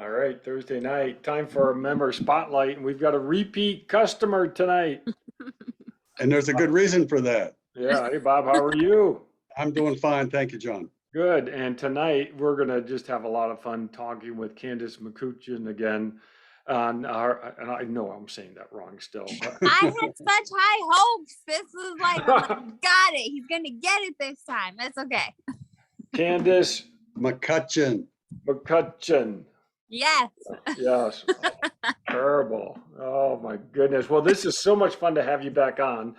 All right, Thursday night, time for our member spotlight, and we've got a repeat customer tonight. And there's a good reason for that. Yeah, hey Bob, how are you? I'm doing fine. Thank you, John. Good. And tonight we're gonna just have a lot of fun talking with Candace McCutcheon again on our, and I know I'm saying that wrong still, but I had such high hopes. This was like, I'm like, got it. He's gonna get it this time. That's okay. Candace McCutcheon. McCutcheon. Yes. Yes. Oh, terrible. Oh my goodness. Well, this is so much fun to have you back on.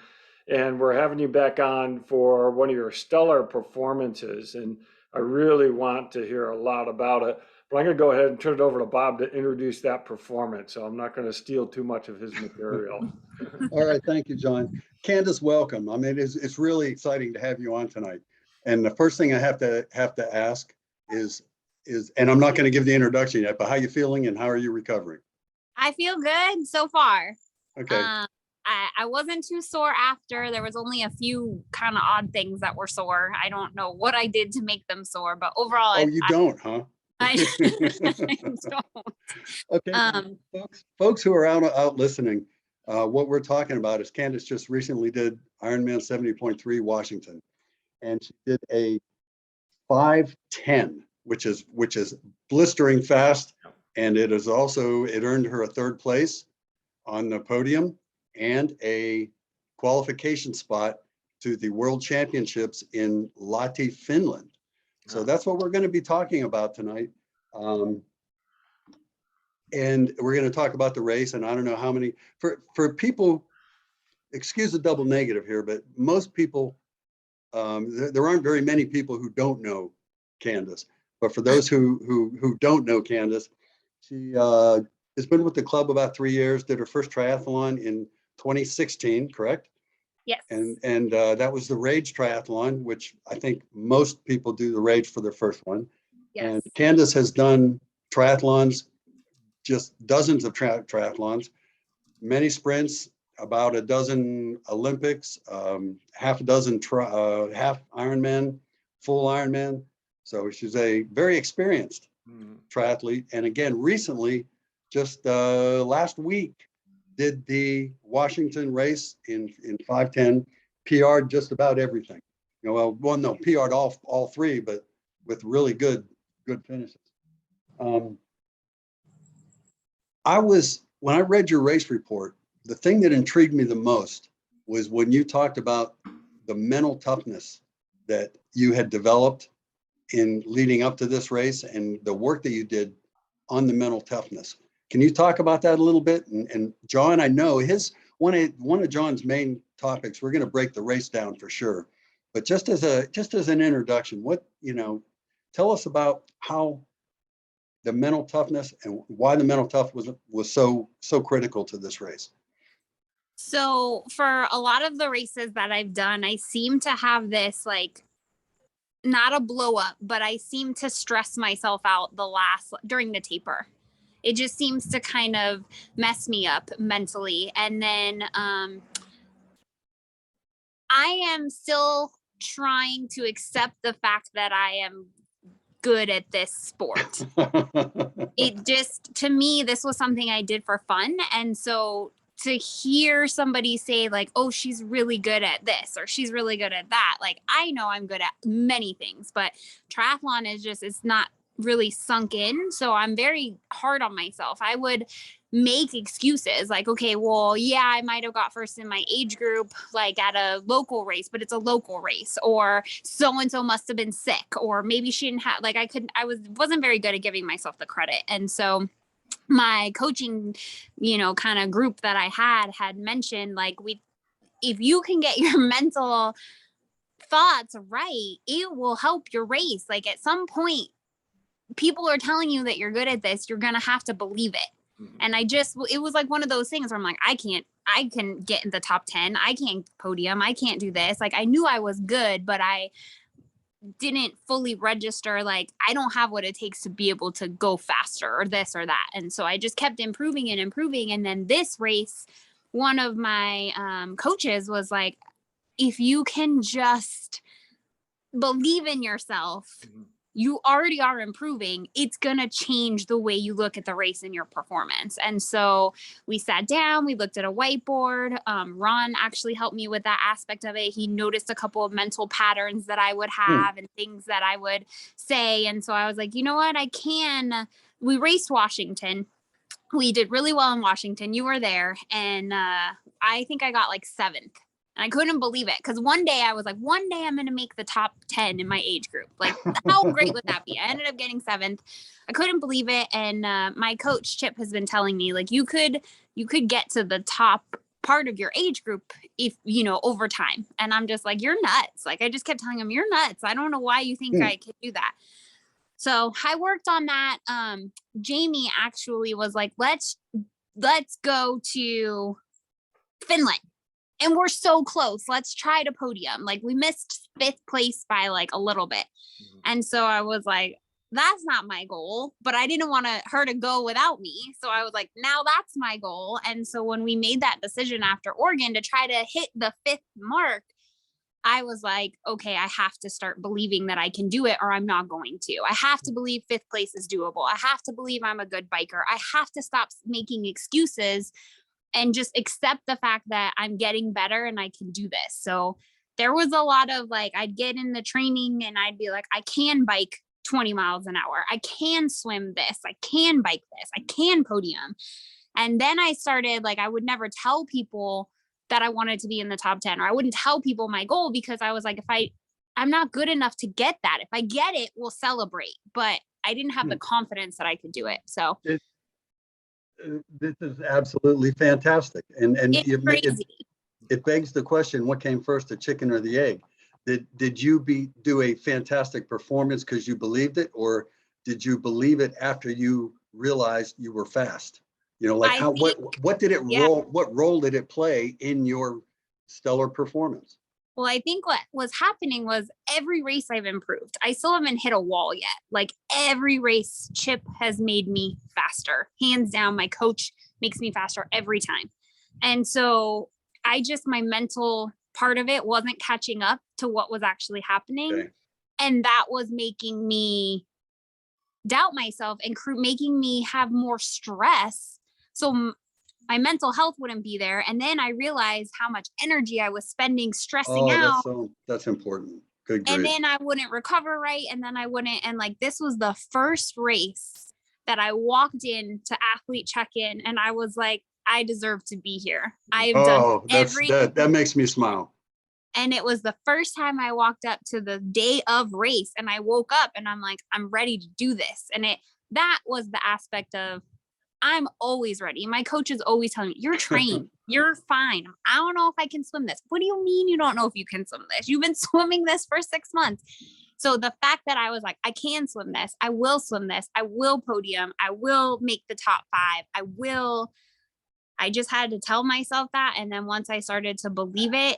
And we're having you back on for one of your stellar performances. And I really want to hear a lot about it. But I'm going to go ahead and turn it over to Bob to introduce that performance. So I'm not going to steal too much of his material. All right. Thank you, John. Candace, welcome. I mean, it's really exciting to have you on tonight. And the first thing I have to ask is, and I'm not going to give the introduction yet, but how you feeling and how are you recovering? I feel good so far. Okay. I wasn't too sore after. There was only a few kind of odd things that were sore. I don't know what I did to make them sore, but overall, Don't, huh? I don't. Okay, folks who are out listening, what we're talking about is Candace just recently did Ironman 70.3 Washington, and she did a 5:10, which is blistering fast, and it earned her a third place on the podium and a qualification spot to the World Championships in Lahti, Finland. So that's what we're going to be talking about tonight. And we're going to talk about the race, and I don't know how many, for people, excuse the double negative here, but most people, there aren't very many people who don't know Candace. But for those who don't know Candace, she has been with the club about 3 years, did her first triathlon in 2016, correct? Yes. And that was the Rage Triathlon, which I think most people do the Rage for their first one. Yes. And Candace has done triathlons, just dozens of triathlons, many sprints, about a dozen Olympics, half a dozen half Ironman, full Ironman. So she's a very experienced triathlete. And again, recently, just last week, did the Washington race in 5:10, PR'd just about everything. PR'd all three, but with really good finishes. When I read your race report, the thing that intrigued me the most was when you talked about the mental toughness that you had developed in leading up to this race and the work that you did on the mental toughness. Can you talk about that a little bit? And John, I know one of John's main topics, we're going to break the race down for sure. But just as an introduction, tell us about how the mental toughness and why the mental toughness was so critical to this race. So for a lot of the races that I've done, I seem to have this, like, not a blow up, but I seem to stress myself out during the taper. It just seems to kind of mess me up mentally. And then I am still trying to accept the fact that I am good at this sport. To me, this was something I did for fun. And so to hear somebody say, like, oh, she's really good at this or she's really good at that, like, I know I'm good at many things, but triathlon it's not really sunk in. So I'm very hard on myself. I would make excuses like, okay, well, yeah, I might have got first in my age group, like at a local race, but it's a local race, or so-and-so must have been sick, or maybe she didn't have, like, wasn't very good at giving myself the credit. And so my coaching, kind of group that I had mentioned, like, if you can get your mental thoughts right, it will help your race. Like, at some point, people are telling you that you're good at this, you're going to have to believe it. Mm-hmm. And it was like one of those things where I'm like, I can get in the top 10. I can't podium. I can't do this. Like, I knew I was good, but I didn't fully register, like, I don't have what it takes to be able to go faster or this or that. And so I just kept improving and improving. And then this race, one of my coaches was like, if you can just believe in yourself, mm-hmm. you already are improving, it's going to change the way you look at the race and your performance. And so we sat down, we looked at a whiteboard. Ron actually helped me with that aspect of it. He noticed a couple of mental patterns that I would have and things that I would say. And so I was like, you know what, we raced Washington. We did really well in Washington. You were there. And I think I got like 7th. And I couldn't believe it because one day I was like, one day I'm going to make the top 10 in my age group. Like, how great would that be? I ended up getting 7th. I couldn't believe it. And my coach Chip has been telling me, like, you could get to the top part of your age group if, over time. And I'm just like, you're nuts. Like, I just kept telling him, you're nuts. I don't know why you think I could do that. So I worked on that. Jamie actually was like, let's go to Finland. And we're so close. Let's try to podium. Like, we missed 5th place by like a little bit. And so I was like, that's not my goal, but I didn't want her to go without me. So I was like, now that's my goal. And so when we made that decision after Oregon to try to hit the 5th mark, I was like, okay, I have to start believing that I can do it or I'm not going to. I have to believe 5th place is doable. I have to believe I'm a good biker. I have to stop making excuses and just accept the fact that I'm getting better and I can do this. So there was a lot of like, I'd get in the training and I'd be like, I can bike 20 miles an hour. I can swim this. I can bike this. I can podium. And then I started, like, I would never tell people that I wanted to be in the top 10, or I wouldn't tell people my goal because I was like, I'm not good enough to get that. If I get it, we'll celebrate. But I didn't have the confidence that I could do it. So this is absolutely fantastic. And it's crazy. It begs the question, what came first, the chicken or the egg? Did you do a fantastic performance because you believed it, or did you believe it after you realized you were fast? Like what did it roll? What role did it play in your stellar performance? Well, I think what was happening was every race I've improved. I still haven't hit a wall yet. Like, every race, Chip has made me faster. Hands down, my coach makes me faster every time. And so my mental part of it wasn't catching up to what was actually happening. Okay. And that was making me doubt myself and making me have more stress. So my mental health wouldn't be there. And then I realized how much energy I was spending stressing out. That's important. Good. And then I wouldn't recover right. And then I wouldn't. And like, this was the first race that I walked in to athlete check-in. And I was like, I deserve to be here. I've done everything. That makes me smile. And it was the first time I walked up to the day of race and I woke up and I'm like, I'm ready to do this. And that was the aspect of, I'm always ready. My coach is always telling me, you're trained, you're fine. I don't know if I can swim this. What do you mean you don't know if you can swim this? You've been swimming this for 6 months. So the fact that I was like, I can swim this, I will swim this, I will podium, I will make the top 5, I just had to tell myself that. And then once I started to believe it,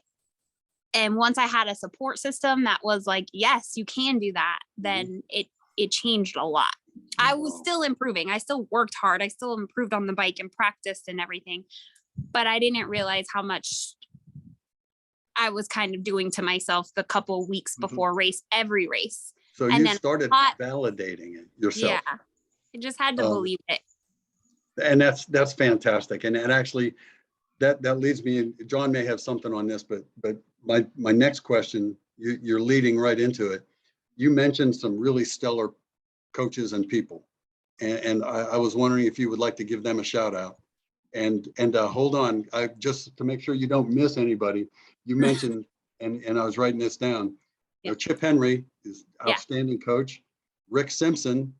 and once I had a support system that was like, yes, you can do that, then it changed a lot. I was still improving. I still worked hard. I still improved on the bike and practiced and everything, but I didn't realize how much I was kind of doing to myself the couple of weeks before every race. So you started validating it yourself. Yeah, I just had to believe it. And that's fantastic. And actually that leads me, and John may have something on this, but my next question, you're leading right into it. You mentioned some really stellar coaches and people, and I was wondering if you would like to give them a shout out. And hold on, just to make sure you don't miss anybody. You mentioned, and I was writing this down. Chip Henry is outstanding coach. Rick Simpson,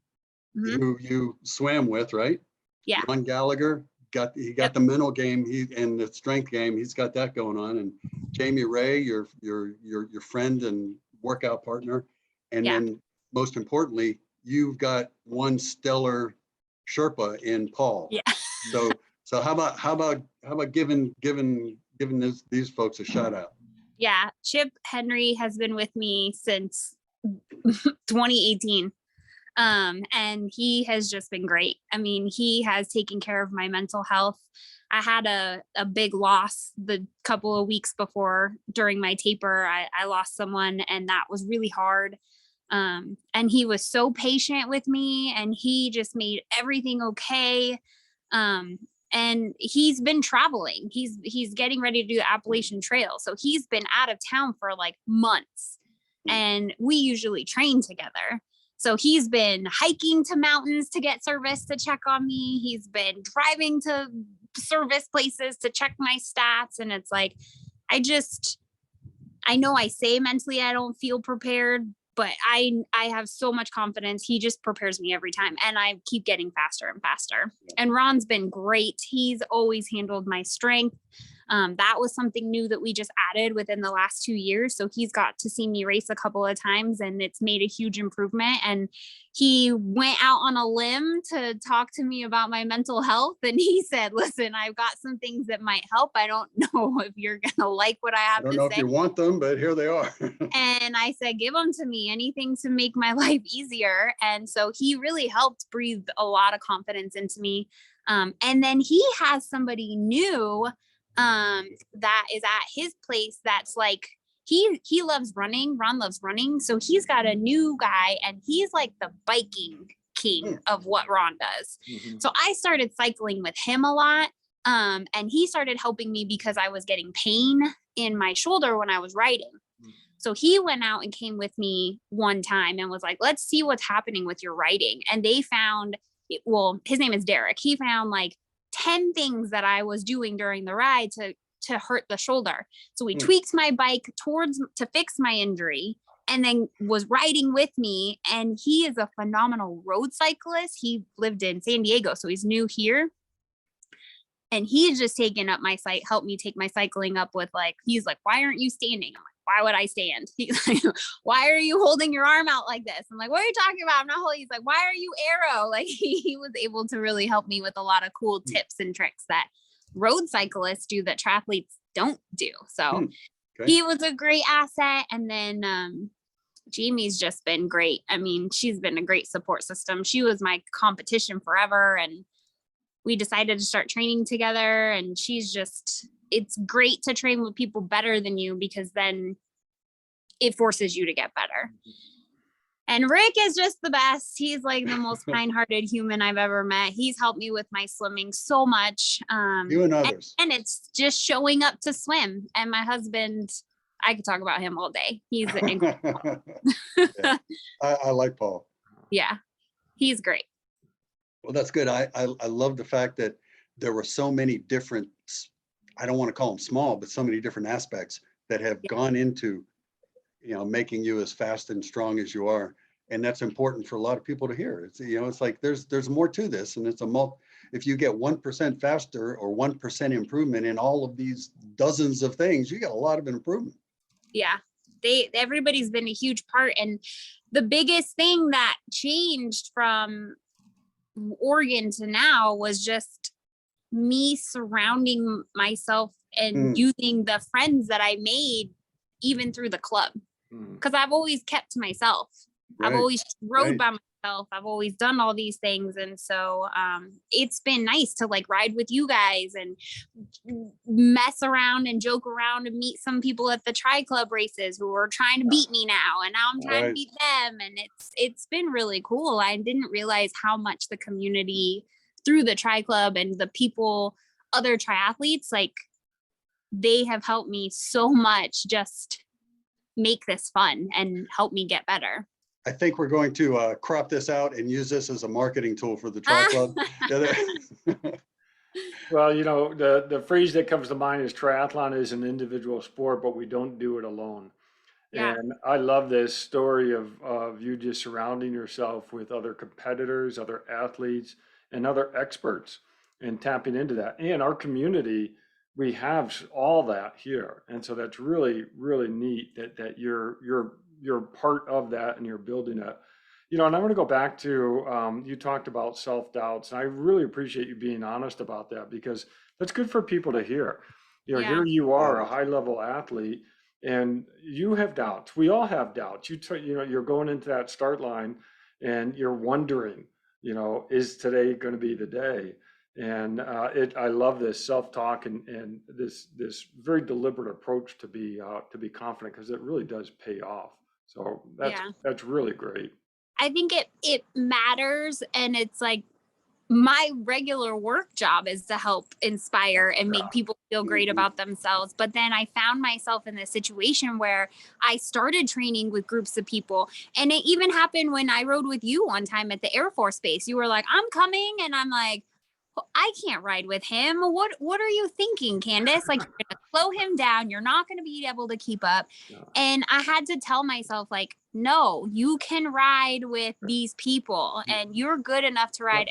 who you swam with, right? Yeah. Ron Gallagher got the mental game, and the strength game. He's got that going on. And Jamie Ray, your friend and workout partner, and then most importantly, you've got one stellar Sherpa in Paul. Yeah. So how about giving these folks a shout out? Yeah, Chip Henry has been with me since 2018. And he has just been great. I mean, he has taken care of my mental health. I had a big loss the couple of weeks before during my taper. I lost someone, and that was really hard. And he was so patient with me, and he just made everything okay. And he's been traveling. He's getting ready to do the Appalachian Trail. So he's been out of town for like months, and we usually train together. So he's been hiking to mountains to get service to check on me. He's been driving to service places to check my stats. And it's like, I know I say mentally I don't feel prepared, but I have so much confidence. He just prepares me every time, and I keep getting faster and faster. And Ron's been great. He's always handled my strength. That was something new that we just added within the last 2 years. So he's got to see me race a couple of times, and it's made a huge improvement. And he went out on a limb to talk to me about my mental health. And he said, listen, I've got some things that might help. I don't know if you're going to like what I have I don't to know say. if you want them, but here they are. And I said, give them to me, anything to make my life easier. And so he really helped breathe a lot of confidence into me. And then he has somebody new that is at his place that's like, he loves running. Ron loves running. So he's got a new guy, and he's like the biking king of what Ron does. So I started cycling with him a lot. And he started helping me because I was getting pain in my shoulder when I was riding. So he went out and came with me one time and was like, let's see what's happening with your riding. And they found, well, his name is Derek. He found like 10 things that I was doing during the ride to hurt the shoulder. So we tweaked my bike to fix my injury, and then was riding with me. And he is a phenomenal road cyclist. He lived in San Diego, so he's new here. And he's just taken up my site, helped me take my cycling up with like, he's like, why aren't you standing? I'm like, why would I stand? He's like, why are you holding your arm out like this? I'm like, what are you talking about? I'm not holding. He's like, why are you arrow? Like he was able to really help me with a lot of cool tips and tricks that road cyclists do that triathletes don't do. So he was a great asset. And then Jamie's just been great. I mean, she's been a great support system. She was my competition forever. And we decided to start training together, and it's great to train with people better than you, because then it forces you to get better. And Rick is just the best. He's like the most kind-hearted human I've ever met. He's helped me with my swimming so much. You and others. And it's just showing up to swim. And my husband, I could talk about him all day. He's incredible. Yeah. I like Paul. Yeah, he's great. Well, that's good. I love the fact that there were so many different, I don't want to call them small, but so many different aspects that have gone into, making you as fast and strong as you are. And that's important for a lot of people to hear. It's, it's like, there's more to this. And it's if you get 1% faster or 1% improvement in all of these dozens of things, you get a lot of improvement. Yeah, everybody's been a huge part. And the biggest thing that changed from Oregon to now was just me surrounding myself and using the friends that I made even through the club, because I've always kept to myself. I've always rode by myself. I've always done all these things. And so it's been nice to like ride with you guys and mess around and joke around and meet some people at the Tri Club races who are trying to beat me now. And now I'm trying to beat them. And it's been really cool. I didn't realize how much the community through the Tri Club and the people, other triathletes, like they have helped me so much just make this fun and help me get better. I think we're going to crop this out and use this as a marketing tool for the Tri Club. Well, the phrase that comes to mind is triathlon is an individual sport, but we don't do it alone. Yeah. And I love this story of you just surrounding yourself with other competitors, other athletes, and other experts, and tapping into that. And our community, we have all that here. And so that's really, really neat that you're part of that and you're building it. And I'm going to go back to, you talked about self-doubts, and I really appreciate you being honest about that, because that's good for people to hear. Here you are, a high-level athlete, and you have doubts. We all have doubts. You're going into that start line and you're wondering, is today going to be the day? And I love this self-talk and this very deliberate approach to be confident, because it really does pay off. So Yeah. that's really great. I think it matters, and it's like my regular work job is to help inspire and make people feel great about themselves. But then I found myself in this situation where I started training with groups of people. And it even happened when I rode with you one time at the Air Force Base. You were like, I'm coming. And I'm like, I can't ride with him. What are you thinking, Candace? Like, you're gonna slow him down. You're not gonna be able to keep up. Yeah. And I had to tell myself, like, no, you can ride with these people and you're good enough to ride.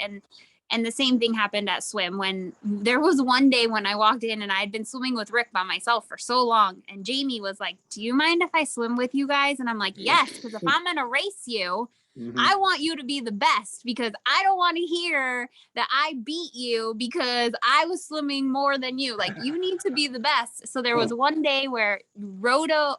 And the same thing happened at swim when there was one day when I walked in and I had been swimming with Rick by myself for so long. And Jamie was like, do you mind if I swim with you guys? And I'm like, yes, because if I'm going to race you, I want you to be the best, because I don't want to hear that I beat you because I was swimming more than you. Like, you need to be the best. So there was one day where Rodrigo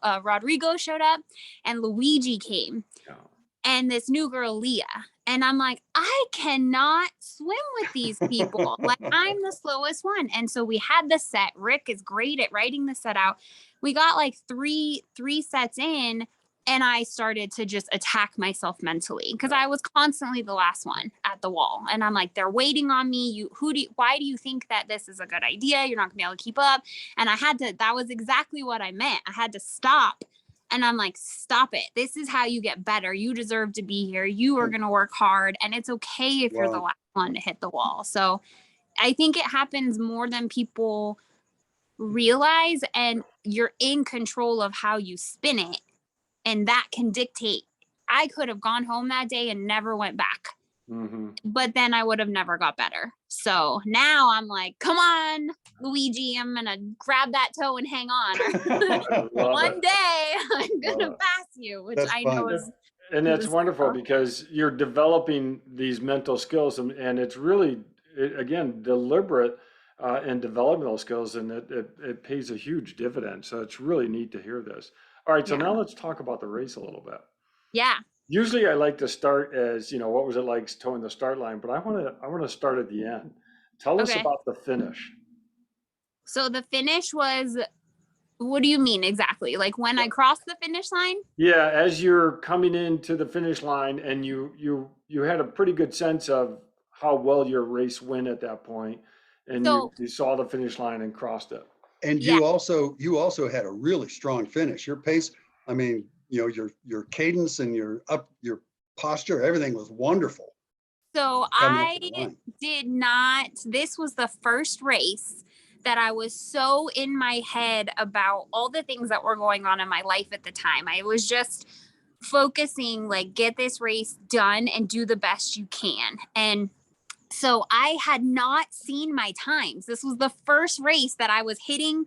showed up and Luigi came. Yeah. And this new girl, Leah. And I'm like, I cannot swim with these people. Like, I'm the slowest one. And so we had the set. Rick is great at writing the set out. We got like three sets in, and I started to just attack myself mentally because I was constantly the last one at the wall. And I'm like, they're waiting on me. Why do you think that this is a good idea? You're not gonna be able to keep up. And that was exactly what I meant. I had to stop. And I'm like, stop it. This is how you get better. You deserve to be here. You are going to work hard. And it's okay if you're the last one to hit the wall. So I think it happens more than people realize. And you're in control of how you spin it. And that can dictate. I could have gone home that day and never went back. But then I would have never got better. So now I'm like, come on, Luigi, I'm going to grab that toe and hang on. One day I'm going to pass you, which I know is. And that's wonderful because you're developing these mental skills, and it's really, again, deliberate and developmental skills, and it pays a huge dividend. So it's really neat to hear this. All right, so now let's talk about the race a little bit. Yeah. Usually I like to start as, what was it like towing the start line, but I want to start at the end. Tell us about the finish. So the finish was, what do you mean exactly? Like when I crossed the finish line? Yeah, as you're coming into the finish line, and you had a pretty good sense of how well your race went at that point, and you saw the finish line and crossed it. And you also had a really strong finish. Your pace, I mean, your cadence and your posture, everything was wonderful. So I did not, this was the first race that I was so in my head about all the things that were going on in my life at the time. I was just focusing, like, get this race done and do the best you can. And so I had not seen my times. This was the first race that I was hitting.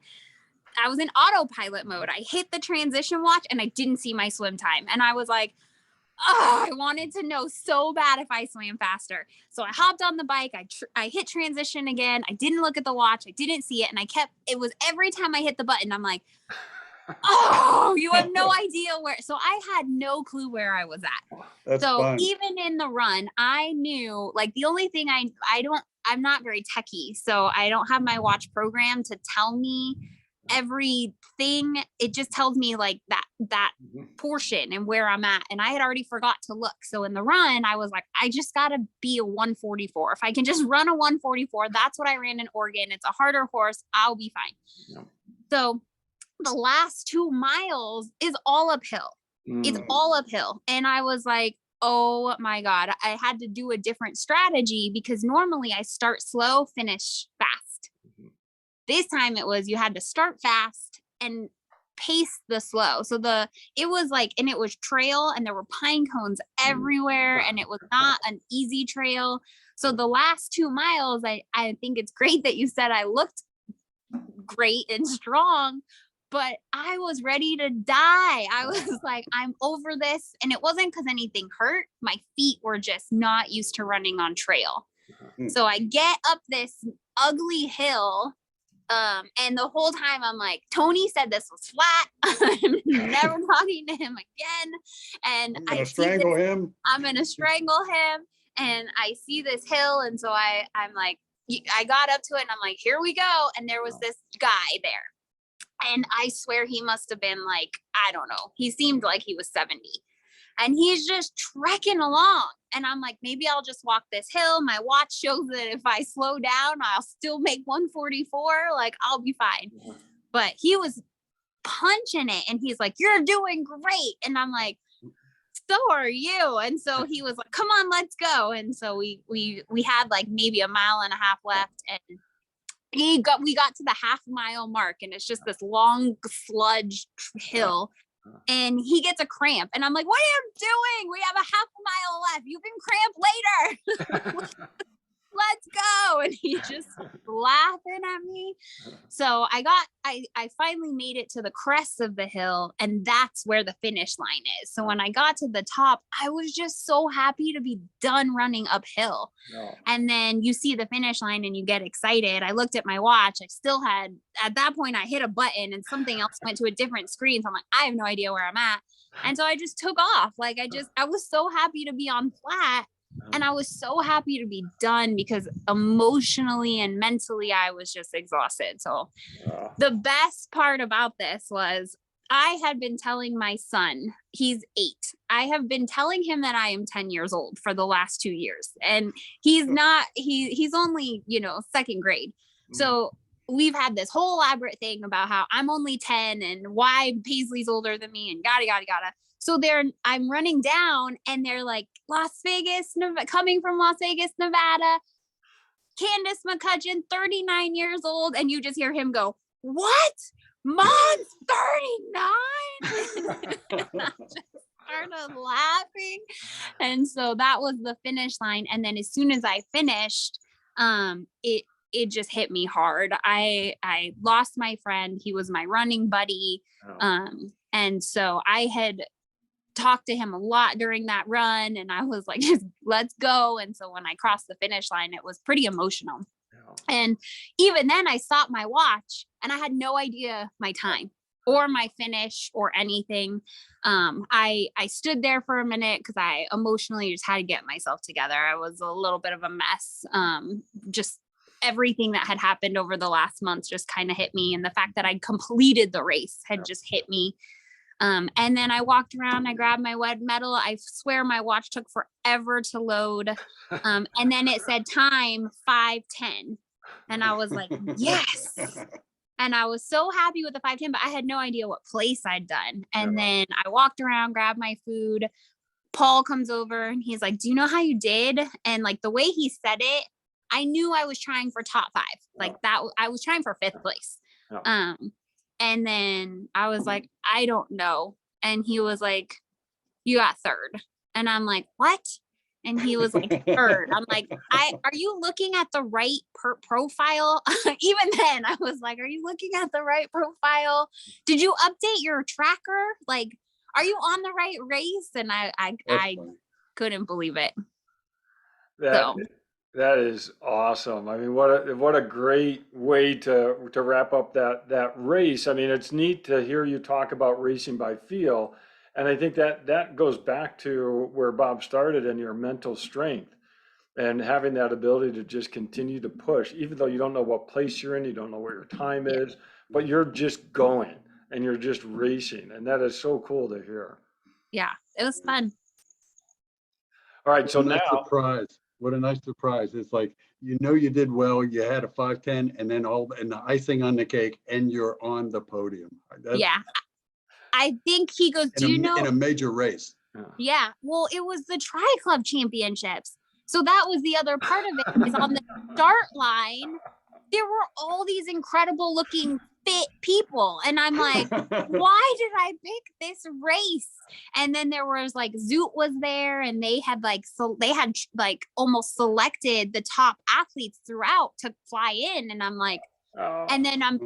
I was in autopilot mode. I hit the transition watch and I didn't see my swim time. And I was like, oh, I wanted to know so bad if I swam faster. So I hopped on the bike. I hit transition again. I didn't look at the watch. I didn't see it. And it was every time I hit the button, I'm like, oh, you have no idea where. So I had no clue where I was at. That's so fun. Even in the run, I knew, like, the only thing I'm not very techie. So I don't have my watch programmed to tell me everything. It just tells me like that portion and where I'm at. And I had already forgot to look. So in the run, I was like, I just got to be a 144. If I can just run a 144, that's what I ran in Oregon. It's a harder horse. I'll be fine. Yeah. So the last 2 miles is all uphill. It's all uphill. And I was like, oh my God, I had to do a different strategy because normally I start slow, finish fast. This time it was, you had to start fast and pace the slow. So it was trail and there were pine cones everywhere and it was not an easy trail. So the last 2 miles, I think it's great that you said I looked great and strong, but I was ready to die. I was like, I'm over this. And it wasn't because anything hurt. My feet were just not used to running on trail. So I get up this ugly hill. And the whole time I'm like, Tony said this was flat. I'm never talking to him again. And I'm gonna strangle him. And I see this hill. And so I'm like, I got up to it and I'm like, here we go. And there was this guy there. And I swear he must have been like, I don't know. He seemed like he was 70. And he's just trekking along. And I'm like, maybe I'll just walk this hill. My watch shows that if I slow down, I'll still make 144. Like, I'll be fine. But he was punching it. And he's like, you're doing great. And I'm like, so are you. And so he was like, come on, let's go. And so we had like maybe a mile and a half left. And we got to the half-mile mark, and it's just this long sludge hill, and he gets a cramp, and I'm like, what are you doing? We have a half a mile left. You can cramp later. Let's go. And he's just laughing at me. So I finally made it to the crest of the hill, and that's where the finish line is. So when I got to the top, I was just so happy to be done running uphill. And then you see the finish line and you get excited. I looked at my watch. I still had, at that point, I hit a button and something else went to a different screen. So I'm like, I have no idea where I'm at. And so I just took off. Like I was so happy to be on flat. And I was so happy to be done, because emotionally and mentally, I was just exhausted. So the best part about this was I had been telling my son, he's 8. I have been telling him that I am 10 years old for the last 2 years. And he's not, he's only, second grade. So we've had this whole elaborate thing about how I'm only 10 and why Paisley's older than me and yada, yada, yada. So I'm running down, and they're like, coming from Las Vegas, Nevada, Candace McCutcheon, 39 years old. And you just hear him go, what? Mom's 39? And I just started laughing. And so that was the finish line. And then as soon as I finished, it just hit me hard. I lost my friend. He was my running buddy. And so I had talked to him a lot during that run, and I was like, just let's go. And so when I crossed the finish line, it was pretty emotional. And even then I stopped my watch, and I had no idea my time or my finish or anything. I stood there for a minute because I emotionally just had to get myself together. I was a little bit of a mess. Just everything that had happened over the last month just kind of hit me. And the fact that I completed the race had just hit me. And then I walked around, I grabbed my wet medal. I swear my watch took forever to load. And then it said time 5:10. And I was like, yes. And I was so happy with the 5:10, but I had no idea what place I'd done. And then I walked around, grabbed my food. Paul comes over and he's like, do you know how you did? And like the way he said it, I knew I was trying for top 5. Like that, I was trying for 5th place. And then I was like, I don't know. And he was like, you got 3rd. And I'm like, what? And he was like, 3rd. I'm like, are you looking at the right profile? Even then I was like, are you looking at the right profile? Did you update your tracker? Like, are you on the right race? And I couldn't believe it. That is awesome. I mean, what a great way to wrap up that race. I mean, it's neat to hear you talk about racing by feel. And I think that goes back to where Bob started, in your mental strength and having that ability to just continue to push, even though you don't know what place you're in, you don't know where your time is, but you're just going and you're just racing. And that is so cool to hear. Yeah, it was fun. All right. So now, surprise. What a nice surprise. It's like, you did well, you had a 5:10, and then the icing on the cake, and you're on the podium. Yeah. I think he goes, do you know? In a major race. Yeah. Well, it was the Tri-Club Championships. So that was the other part of it, is on the start line, there were all these incredible looking fit people. And I'm like, why did I pick this race? And then there was like, Zoot was there, and they had almost selected the top athletes throughout to fly in. And I'm like, and then I'm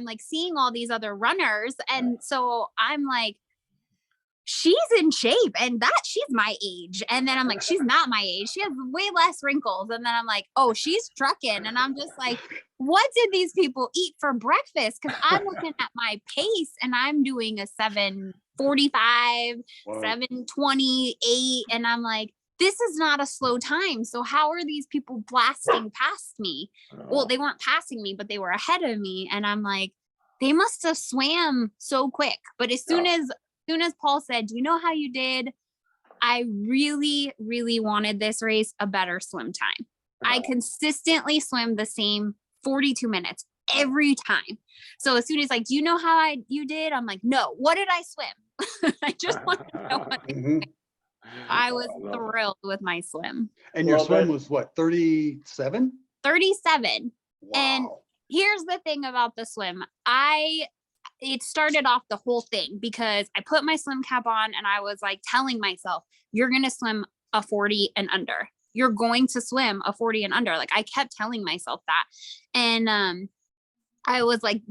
like seeing all these other runners. And so I'm like, she's in shape, and she's my age. And then I'm like, she's not my age. She has way less wrinkles. And then I'm like, oh, she's trucking. And I'm just like, what did these people eat for breakfast? Because I'm looking at my pace, and I'm doing a 7:45, 7:28. And I'm like, this is not a slow time. So how are these people blasting past me? Well, they weren't passing me, but they were ahead of me. And I'm like, they must have swam so quick. But as soon as Paul said, do you know how you did? I really, really wanted this race a better swim time. I consistently swim the same 42 minutes every time. So as soon as like, do you know how you did? I'm like, no, what did I swim? I just want to know what I was thrilled with my swim. And your swim was what, 37? 37. Wow. And here's the thing about the swim. It started off the whole thing because I put my swim cap on and I was like telling myself, you're going to swim a 40 and under. You're going to swim a 40 and under. Like I kept telling myself that. And I was like,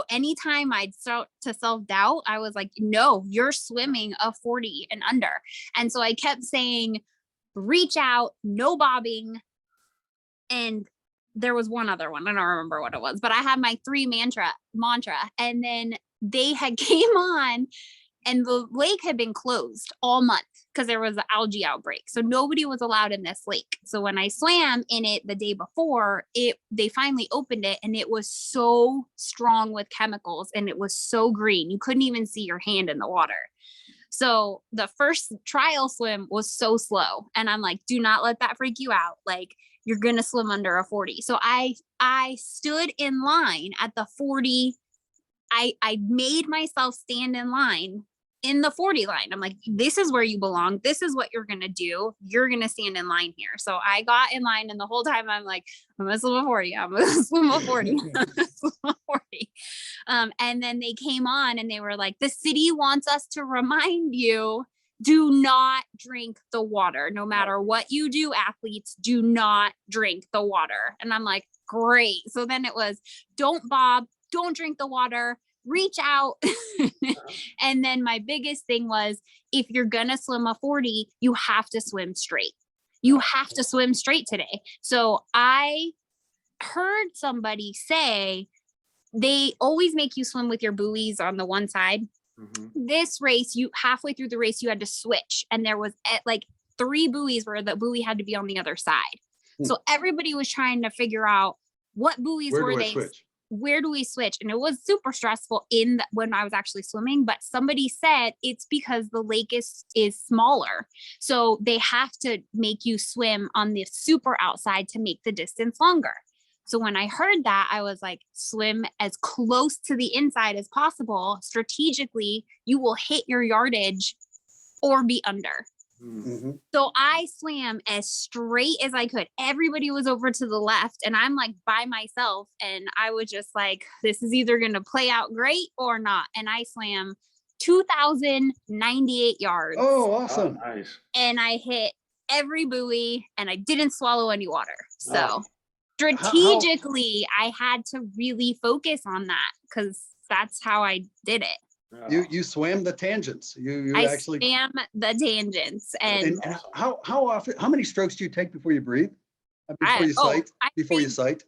anytime I'd start to self-doubt, I was like, no, you're swimming a 40 and under. And so I kept saying, reach out, no bobbing. And there was one other one. I don't remember what it was, but I had my 3 mantra. And then they had came on and the lake had been closed all month because there was an algae outbreak. So nobody was allowed in this lake. So when I swam in it the day before, they finally opened it and it was so strong with chemicals and it was so green. You couldn't even see your hand in the water. So the first trial swim was so slow. And I'm like, do not let that freak you out. Like, you're going to swim under a 40. So I stood in line at the 40. I made myself stand in line in the 40 line. I'm like, this is where you belong. This is what you're going to do. You're going to stand in line here. So I got in line and the whole time I'm like, I'm going to swim a 40. I'm going to swim a 40. I'm gonna swim a 40. And then they came on and they were like, the city wants us to remind you, do not drink the water. No matter what you do, athletes, do not drink the water. And I'm like, great. So then it was, don't bob, don't drink the water, reach out. And then my biggest thing was, if you're going to swim a 40, you have to swim straight. You have to swim straight today. So I heard somebody say, they always make you swim with your buoys on the one side. Mm-hmm. This race, halfway through the race, you had to switch. And there was like 3 buoys where the buoy had to be on the other side. So everybody was trying to figure out what buoys were they. Where do we switch? And it was super stressful when I was actually swimming, but somebody said it's because the lake is smaller. So they have to make you swim on the super outside to make the distance longer. So when I heard that, I was like, swim as close to the inside as possible. Strategically, you will hit your yardage or be under. Mm-hmm. So I swam as straight as I could. Everybody was over to the left and I'm like by myself. And I was just like, this is either going to play out great or not. And I swam 2,098 yards. Oh, awesome. Oh, nice. And I hit every buoy and I didn't swallow any water. So strategically, I had to really focus on that because that's how I did it. You swam the tangents. I actually swam the tangents. And how often? How many strokes do you take before you breathe? Before you sight?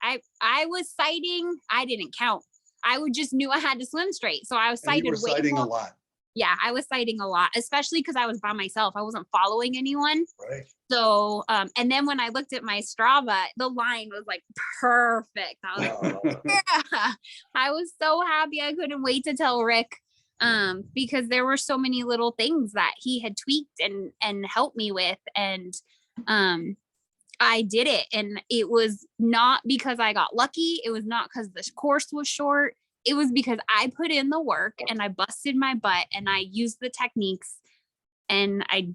I was sighting. I didn't count. I just knew I had to swim straight, so I was sighted. You were sighting a lot. Yeah, I was sighting a lot, especially because I was by myself. I wasn't following anyone. Right. So, and then when I looked at my Strava, the line was like perfect. I was like, yeah. I was so happy. I couldn't wait to tell Rick, because there were so many little things that he had tweaked and helped me with. And, I did it. And it was not because I got lucky. It was not because the course was short. It was because I put in the work and I busted my butt and I used the techniques and I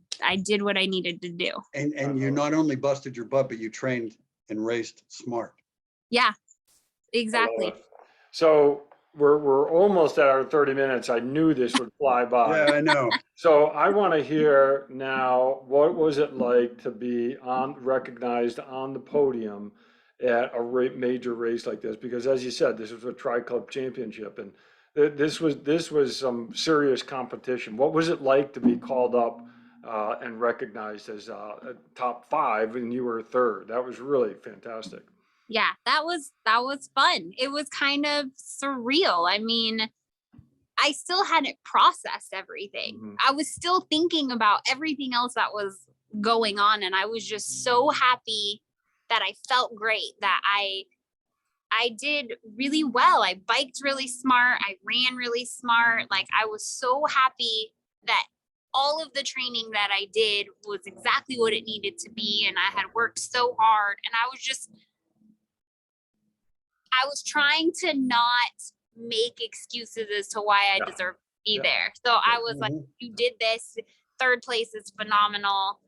did what I needed to do. And you not only busted your butt, but you trained and raced smart. Yeah, exactly. So we're almost at our 30 minutes. I knew this would fly by. Yeah, I know. So I want to hear now, what was it like to be recognized on the podium at a major race like this? Because as you said, this was a Tri-Club championship and this was some serious competition. What was it like to be called up and recognized as a top 5 and you were 3rd? That was really fantastic. Yeah, that was fun. It was kind of surreal. I mean, I still hadn't processed everything. Mm-hmm. I was still thinking about everything else that was going on. And I was just so happy that I felt great, that I I did really well. I biked really smart. I ran really smart. Like I was so happy that all of the training that I did was exactly what it needed to be. And I had worked so hard, and I was trying to not make excuses as to why I Yeah. deserve to be Yeah. there. So I was like, Mhm. you did this. Third place is phenomenal.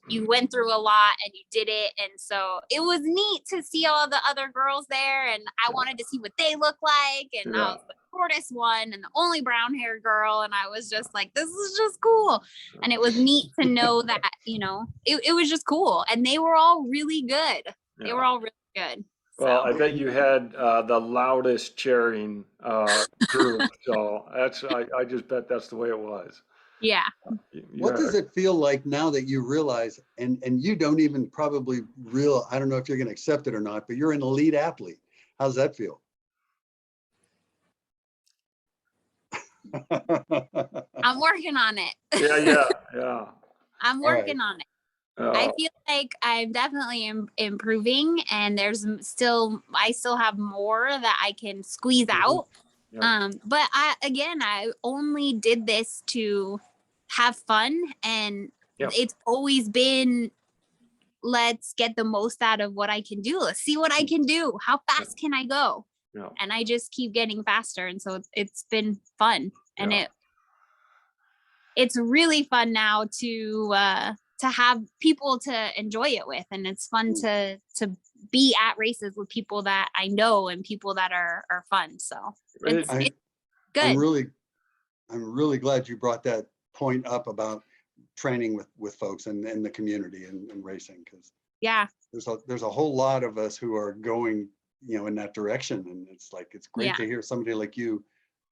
You went through a lot and you did it. And so it was neat to see all the other girls there. And I wanted to see what they look like. And I Yeah. was the shortest one and the only brown haired girl. And I was just like, this is just cool. And it was neat to know that, it was just cool. And they were all really good. They Yeah. were all really good. Well, I So bet you had the loudest cheering group. So I just bet that's the way it was. yeah. What does it feel like now that you realize, and you don't even probably I don't know if you're going to accept it or not, but you're an elite athlete. How's that feel? I'm working on it. Yeah. I'm All right. working on it. I feel like I'm definitely improving, and I still have more that I can squeeze out. Yep. But I only did this to have fun, and Yep. it's always been, let's get the most out of what I can do. Let's see what I can do. How fast can I go? Yeah. And I just keep getting faster. And so it's been fun. And Yeah. it's really fun now to have people to enjoy it with. And it's fun to be at races with people that I know and people that are fun. So it's I'm good. really glad you brought that point up about training with folks and the community and racing, because Yeah. there's a whole lot of us who are going, in that direction, and it's great Yeah. to hear somebody like you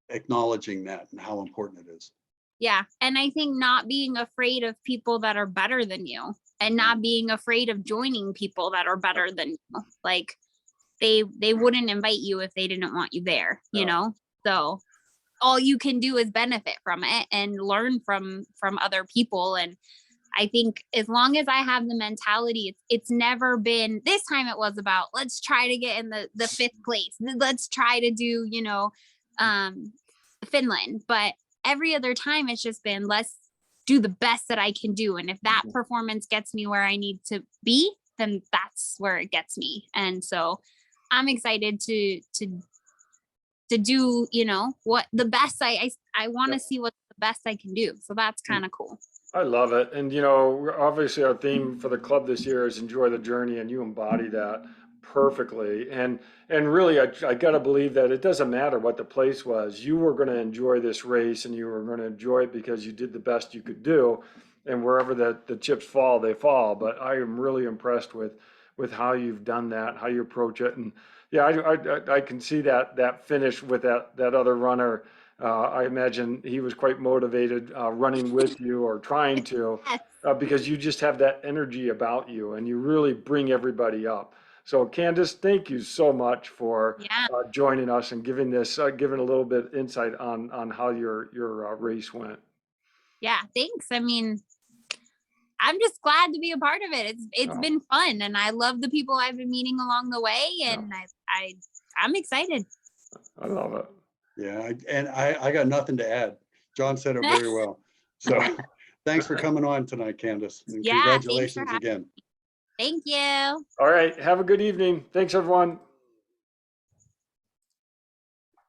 acknowledging that and how important it is. Yeah. And I think not being afraid of people that are better than you, and not being afraid of joining people that are better than you. Like they wouldn't invite you if they didn't want you there, So all you can do is benefit from it and learn from other people. And I think as long as I have the mentality, it's never been, this time it was about, let's try to get in the fifth place. Let's try to do, Finland. But every other time it's just been, let's do the best that I can do. And if that performance gets me where I need to be, then that's where it gets me. And so I'm excited to do, what the best I want to see what the best I can do. So that's kind of cool. I love it. And, obviously our theme for the club this year is enjoy the journey, and you embody that perfectly. And really, I got to believe that it doesn't matter what the place was. You were going to enjoy this race, and you were going to enjoy it because you did the best you could do. And wherever the chips fall, they fall. But I am really impressed with how you've done that, how you approach it. And yeah, I can see that finish with that other runner. I imagine he was quite motivated running with you, or trying to, because you just have that energy about you, and you really bring everybody up. So Candace, thank you so much for joining us and giving a little bit insight on how your race went. Yeah, thanks. I mean, I'm just glad to be a part of it. It's been fun, and I love the people I've been meeting along the way, and I'm excited. I love it. Yeah, and I got nothing to add. John said it very well. So thanks for coming on tonight, Candace. And congratulations again. Thank you. All right. Have a good evening. Thanks, everyone.